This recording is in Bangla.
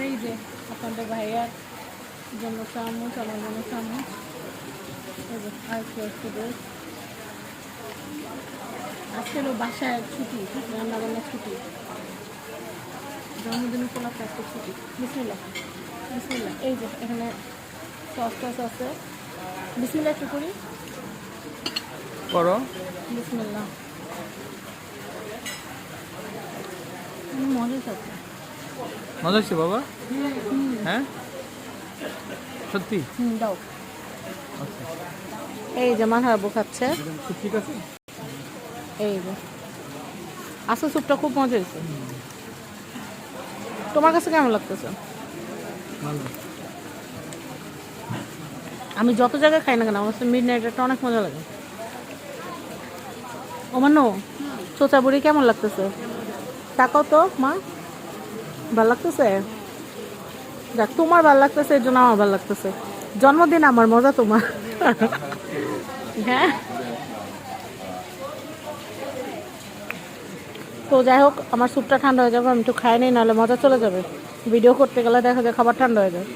এই যে আপনাদের ভাইয়ার জন্য চামচ, আমার জন্য চামচ, এই যে আর কি একটু ড্রেস। আজকে হলো বাসায় ছুটি, রান্না বান্না ছুটি, জন্মদিন উপলক্ষে আজকে ছুটি। বিসমিল্লাহ বিসমিল্লাহ। এই যে এখানে সস টস আছে, বিসমিল্লাহ একটু করি, করো। বিসমিল্লাহ। মজা আছে। মজা হচ্ছে বাবা? হ্যাঁ সত্যি? দাও। আচ্ছা এই যে মাথা আবু খাচ্ছে। ঠিক আছে। এই যে আসল স্যুপটা খুব মজা হয়েছে। তোমার কাছে কেমন লাগতেছে? ভালো। আমি যত জায়গায় খাই না কেন আমার কাছে মিড নাইটটা অনেক মজা লাগে। ওমানো চোচা বুড়ি কেমন লাগতেছে? তাকাও তো মা, ভাল লাগতেছে? যাক, তোমার ভাল লাগতেছে এর জন্য আমার ভাল লাগতেছে। জন্মদিন আমার, মজা তোমার। হ্যাঁ, তো যাই হোক, আমার স্যুপটা ঠান্ডা হয়ে যাবে, আমি একটু খাই নেই, নাহলে মজা চলে যাবে। ভিডিও করতে গেলে দেখা যায় খাবার ঠান্ডা হয়ে যায়।